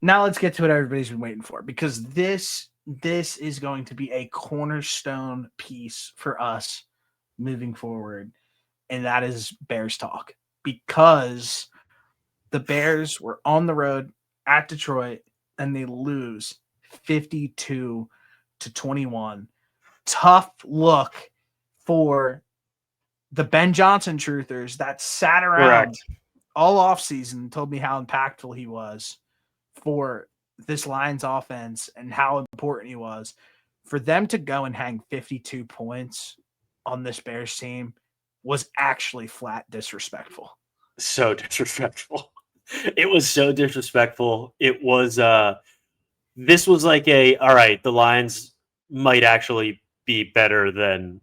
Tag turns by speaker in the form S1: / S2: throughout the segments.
S1: Now let's get to what everybody's been waiting for, because this is going to be a cornerstone piece for us moving forward, and that is Bears talk. Because the Bears were on the road at Detroit and they lose 52-21. Tough look for the Ben Johnson truthers that sat around
S2: Correct.
S1: all offseason and told me how impactful he was for this Lions offense and how important he was. For them to go and hang 52 points on this Bears team was actually flat disrespectful.
S2: So disrespectful. It was so disrespectful. It was this was like all right, the Lions might actually be better than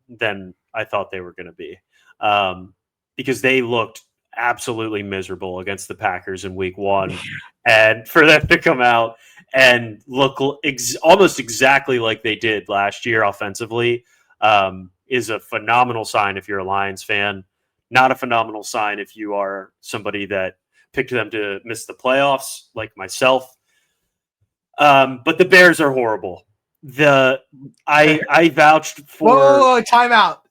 S2: I thought they were going to be. Because they looked absolutely miserable against the Packers in week 1, and for them to come out and look almost exactly like they did last year offensively is a phenomenal sign if you're a Lions fan. Not a phenomenal sign if you are somebody that picked them to miss the playoffs, like myself. But the Bears are horrible. I vouched for.
S1: Whoa, timeout.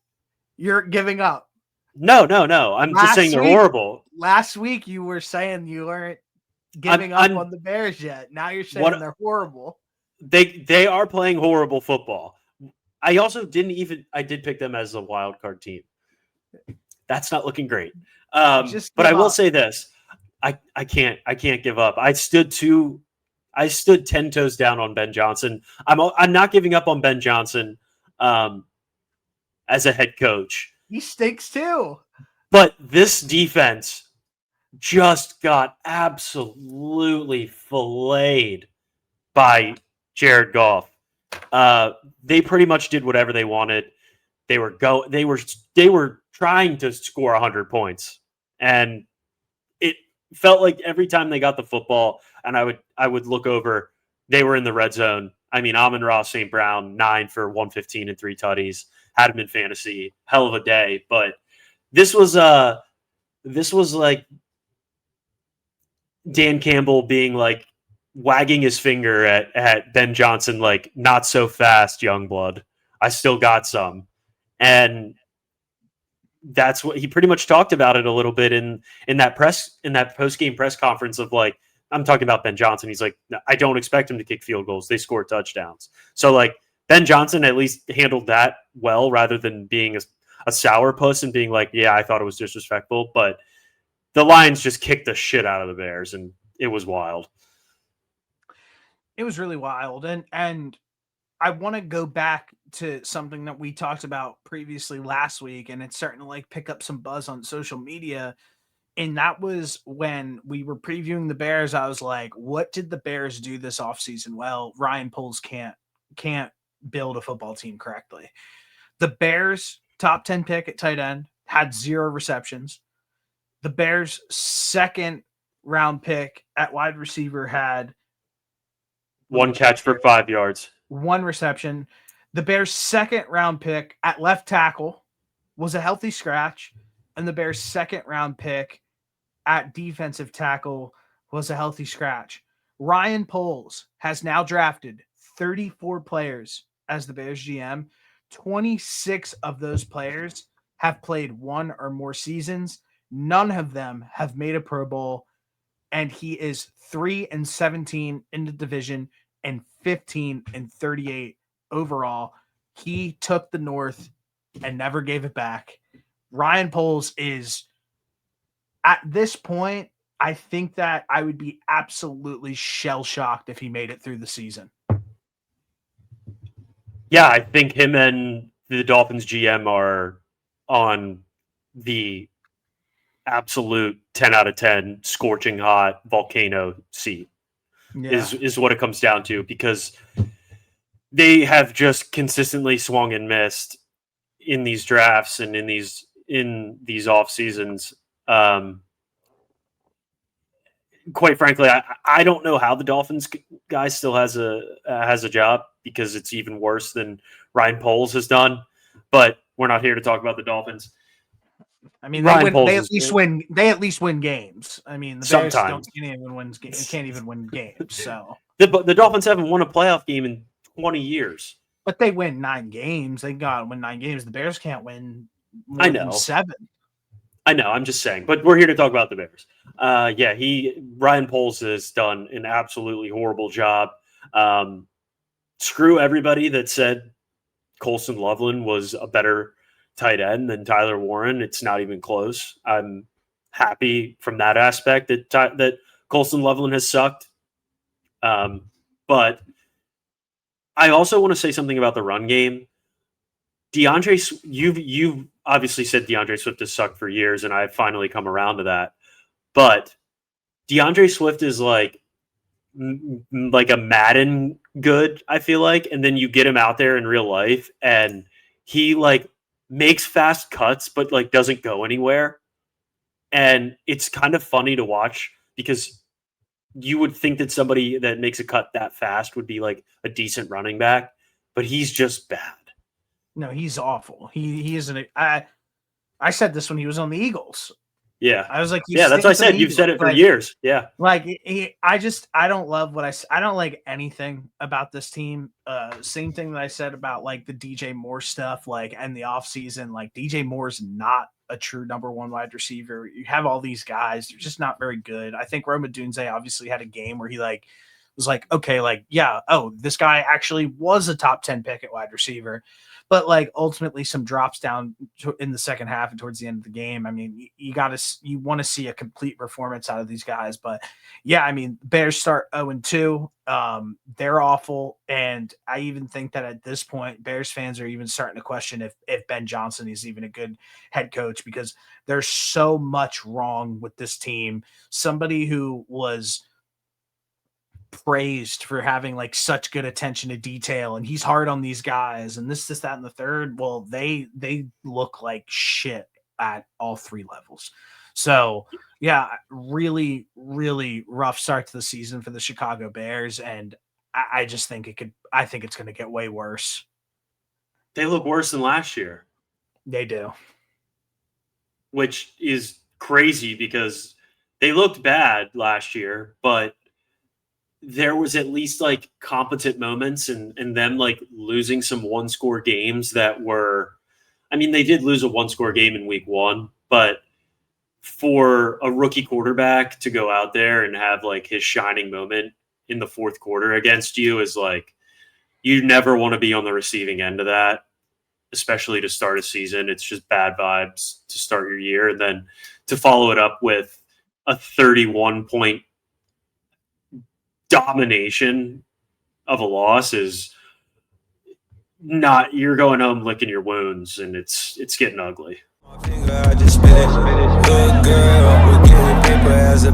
S1: You're giving up.
S2: No. I'm just saying they're horrible.
S1: Last week you were saying you weren't giving up on the Bears yet. Now you're saying they're horrible.
S2: They are playing horrible football. I also I did pick them as a wild card team. That's not looking great. But I will say this. I can't give up. I stood 10 toes down on Ben Johnson. I'm not giving up on Ben Johnson as a head coach.
S1: He stinks too.
S2: But this defense just got absolutely filleted by Jared Goff. They pretty much did whatever they wanted. They were trying to score 100 points, and it felt like every time they got the football, and I would look over, they were in the red zone. I mean, Amon-Ra St. Brown, 9 for 115 and 3 tutties, had him in fantasy, hell of a day. But this was like Dan Campbell being like wagging his finger at Ben Johnson, like, not so fast, young blood. I still got some. And that's what he pretty much talked about it a little bit in that post-game press conference of, like, I'm talking about Ben Johnson. He's like, I don't expect him to kick field goals. They score touchdowns. So, like, Ben Johnson at least handled that well rather than being a sourpuss and being like, yeah, I thought it was disrespectful. But the Lions just kicked the shit out of the Bears, and it was wild.
S1: It was really wild. And I want to go back to something that we talked about previously last week, and it's starting to like pick up some buzz on social media. And that was when we were previewing the Bears. I was like, what did the Bears do this offseason? Well, Ryan Poles can't build a football team correctly. The Bears top 10 pick at tight end had 0 receptions. The Bears second round pick at wide receiver had
S2: 1 catch for 5 yards.
S1: 1 reception. The Bears' second round pick at left tackle was a healthy scratch, and the Bears' second round pick at defensive tackle was a healthy scratch. Ryan Poles has now drafted 34 players as the Bears GM. 26 of those players have played 1 or more seasons. None of them have made a Pro Bowl, and he is 3-17 in the division and 15-38 overall. He took the North and never gave it back. Ryan Poles is, at this point, I think that I would be absolutely shell-shocked if he made it through the season.
S2: Yeah, I think him and the Dolphins GM are on the absolute 10 out of 10 scorching hot volcano seat. Is what it comes down to, because they have just consistently swung and missed in these drafts and in these off seasons. Quite frankly, I don't know how the Dolphins guy still has a job, because it's even worse than Ryan Poles has done. But we're not here to talk about the Dolphins.
S1: I mean,
S2: Ryan Poles
S1: They
S2: is
S1: at least win. They at least win games. I mean, the Bears
S2: sometimes.
S1: can't even win games. So
S2: The Dolphins haven't won a playoff game in 20 years.
S1: but they win 9 games. They got to win 9 games. The Bears can't win more
S2: I
S1: than
S2: know.
S1: 7.
S2: I know. I'm just saying. But we're here to talk about the Bears. Ryan Poles has done an absolutely horrible job. Screw everybody that said Colson Loveland was a better tight end than Tyler Warren. It's not even close. I'm happy from that aspect that Colson Loveland has sucked. But I also want to say something about the run game. You've obviously said DeAndre Swift has sucked for years, and I've finally come around to that. But DeAndre Swift is like a Madden good, I feel like, and then you get him out there in real life, and he like makes fast cuts, but like doesn't go anywhere. And it's kind of funny to watch because you would think that somebody that makes a cut that fast would be like a decent running back, but he's just bad.
S1: No, he's awful. He isn't. I said this when he was on the Eagles.
S2: Yeah,
S1: I was like,
S2: that's what I said. You've said it for years. Yeah,
S1: like I don't love I don't like anything about this team. Same thing that I said about like the DJ Moore stuff, like and the offseason. Like DJ Moore's not a true number 1 wide receiver. You have all these guys, they're just not very good. I think Roma Dunze obviously had a game where he like was like, okay, like yeah, oh, this guy actually was a top 10 pick at wide receiver. But like ultimately some drops down in the second half and towards the end of the game. I mean, you want to see a complete performance out of these guys. But yeah, I mean, Bears start 0-2. They're awful. And I even think that at this point, Bears fans are even starting to question if Ben Johnson is even a good head coach because there's so much wrong with this team. Somebody who was praised for having like such good attention to detail and he's hard on these guys and this that and the third, well they look like shit at all 3 levels. So yeah, really rough start to the season for the Chicago Bears, and I just think I think it's going to get way worse.
S2: They look worse than last year.
S1: They do,
S2: which is crazy because they looked bad last year, but there was at least like competent moments and them like losing some 1-score games that were, I mean, they did lose a 1-score game in week 1, but for a rookie quarterback to go out there and have like his shining moment in the 4th quarter against you is like, you never want to be on the receiving end of that, especially to start a season. It's just bad vibes to start your year. And then to follow it up with a 31-point domination of a loss is not, you're going home licking your wounds, and it's getting ugly.
S3: I just spit it. Good girl, we're getting paper as a